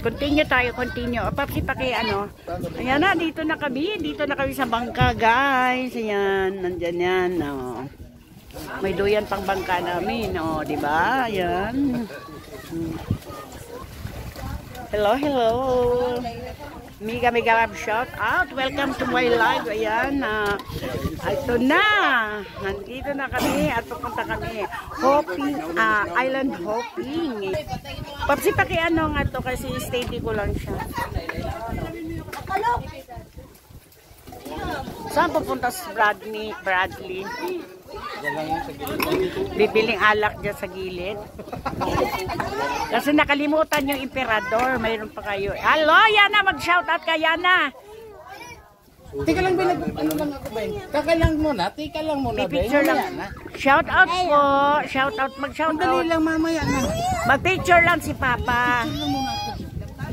Continue tayo, continue. Papsi paki ano. Ayan na, dito na kami. Dito na kami sa bangka, guys. Ayan, nandyan yan. Oh. May duyan pang bangka namin. Oh, di ba? Ayan. Hello, hello. Mega shout out. Welcome to my live. Ayan. Ito na. Nandito na kami at pupunta kami. Hopping, island hopping. Papsi paki ano nga to kasi steady ko lang siya. Saan pupunta si Bradley? Bibiling alak dyan sa gilid. Kasi nakalimutan yung emperador. Mayroon pa kayo. Hello, Yana! Mag-shoutout ka, Yana! Tika lang, ano lang ako ba? Tika lang muna, Picture lang. Shoutout po. Shoutout, mag-shoutout. Dali lang, mamaya na. Mag-picture lang si Papa.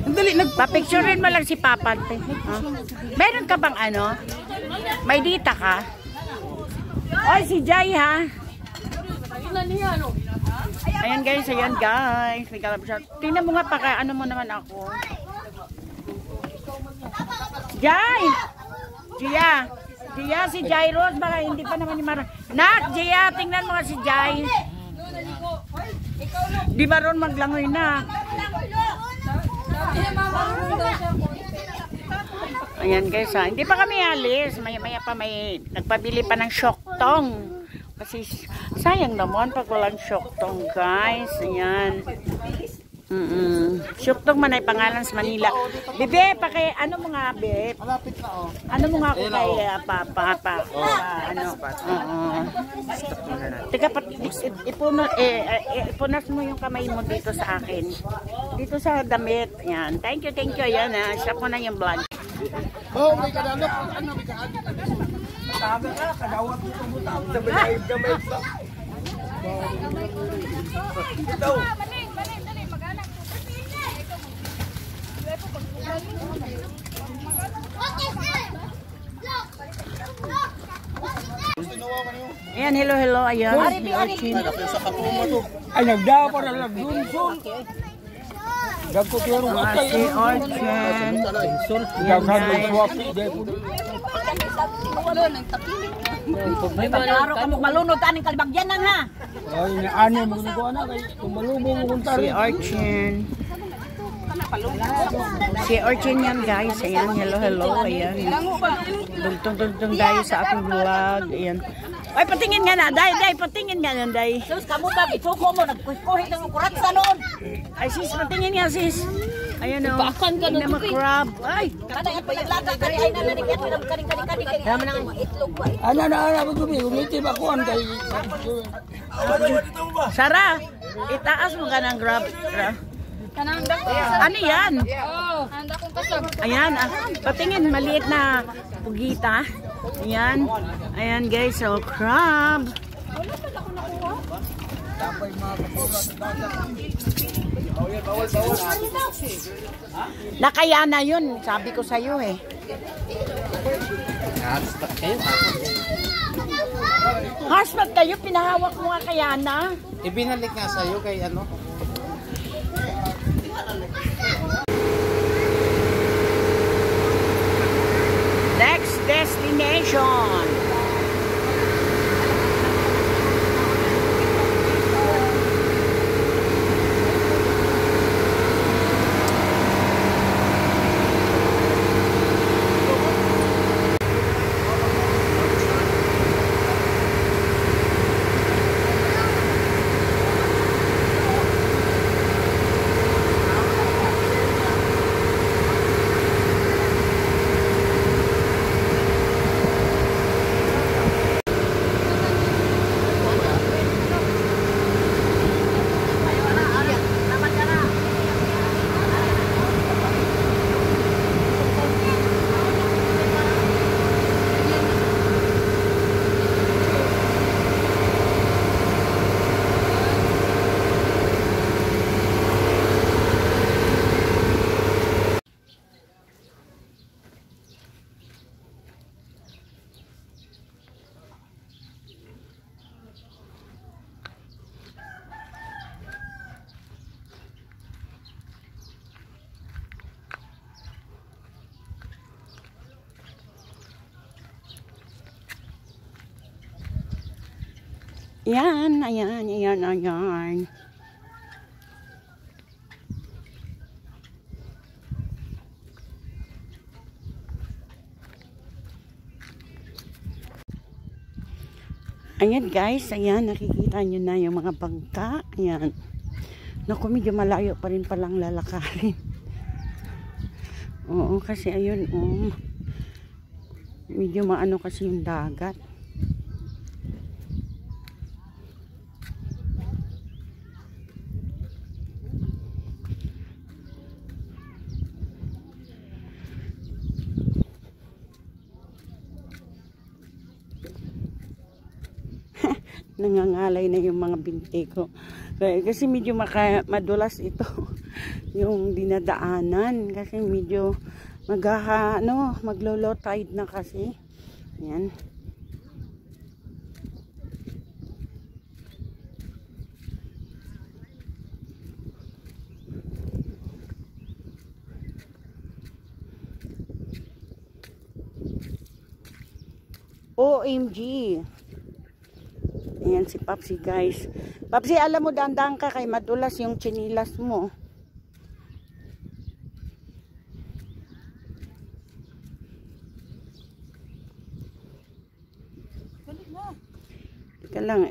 Dali, Pa-picturein mo lang si Papa. Huh? Meron ka bang ano? May dita ka? Oy, si Jai ha? Ayan guys, ayan guys. May kalab siya. Tingnan mo nga pa, ano mo naman ako. Jai! Gia, si Jai Rose, baka hindi pa naman ni Mara. Nak, Gia, tingnan mo nga si Jai. Di ba ron maglangoy na? Ayan guys ha, hindi pa kami alis. Maya pa may nagpabili pa ng syoktong. Kasi sayang naman pag walang syoktong guys. Ayan. Syoktong man ay pangalan sa Manila. Bebe, ano mo nga bebe? Malapit na oh. Ano mo nga ako kay Papa? Ano? Teka, ipunas mo yung kamay mo dito sa akin. Dito sa damit. Ayan. Thank you. Ayan ha. Siya ko na yung vlog. Oh, may kadalok. Ano, may kaagit. Sabi ka, kadawat mo tumutang. Sabi na yung gamay sa. Ito. Dali, mag-anak. Ayan, hello. Ayan. Ay, nagdawa pa na lagdunson. Gagko tiyarong Si Orchen. Gaghandong swapi. May malaro ka malunod aning kalibagyan na ha. Ay, naani mo ko ana kay tumalubong mo Si Orchen. Si Orchen yan guys. Ayan, hello. Ayan. Dugtong tayo sa ating vlog. Ayan. Ay, patingin nga na, Day, patingin nga na, Day. Sus, kamu ba, isuko mo, nagkuhi ng ukurat sa noon. Ay, sis, patingin nga, sis. Ayan o. Baakan ka na crab. Ay. Kada yan, paglaga ka rin, ay nalaligyan, kaning. Dama na nga itlog ba? Ana, gumiti ba kuan kay. Sara, itaas mo ka ng grab. Ano yan? Ayan, patingin, maliit na pugita. Ayan guys, so crab. Nakaya na yun, sabi ko sa'yo eh. Hasmat kayo, pinahawak mo nga kaya na. Ibinalik nga sa'yo kay ano. Next destination. Yan, ayan, ayan, ayan. Ayan guys, ayan, nakikita nyo na yung mga bangka. Ayan. Naku, medyo malayo pa rin palang lalakarin. Oo, kasi ayun, medyo maano kasi yung dagat. Nangangalay na yung mga binti ko. Kasi medyo madulas ito. Yung dinadaanan. Kasi medyo maglo-low tide na kasi. Yan. OMG. Ayan si Papsi guys. Papsi, alam mo, dandang ka kay madulas yung chinilas mo. Teka lang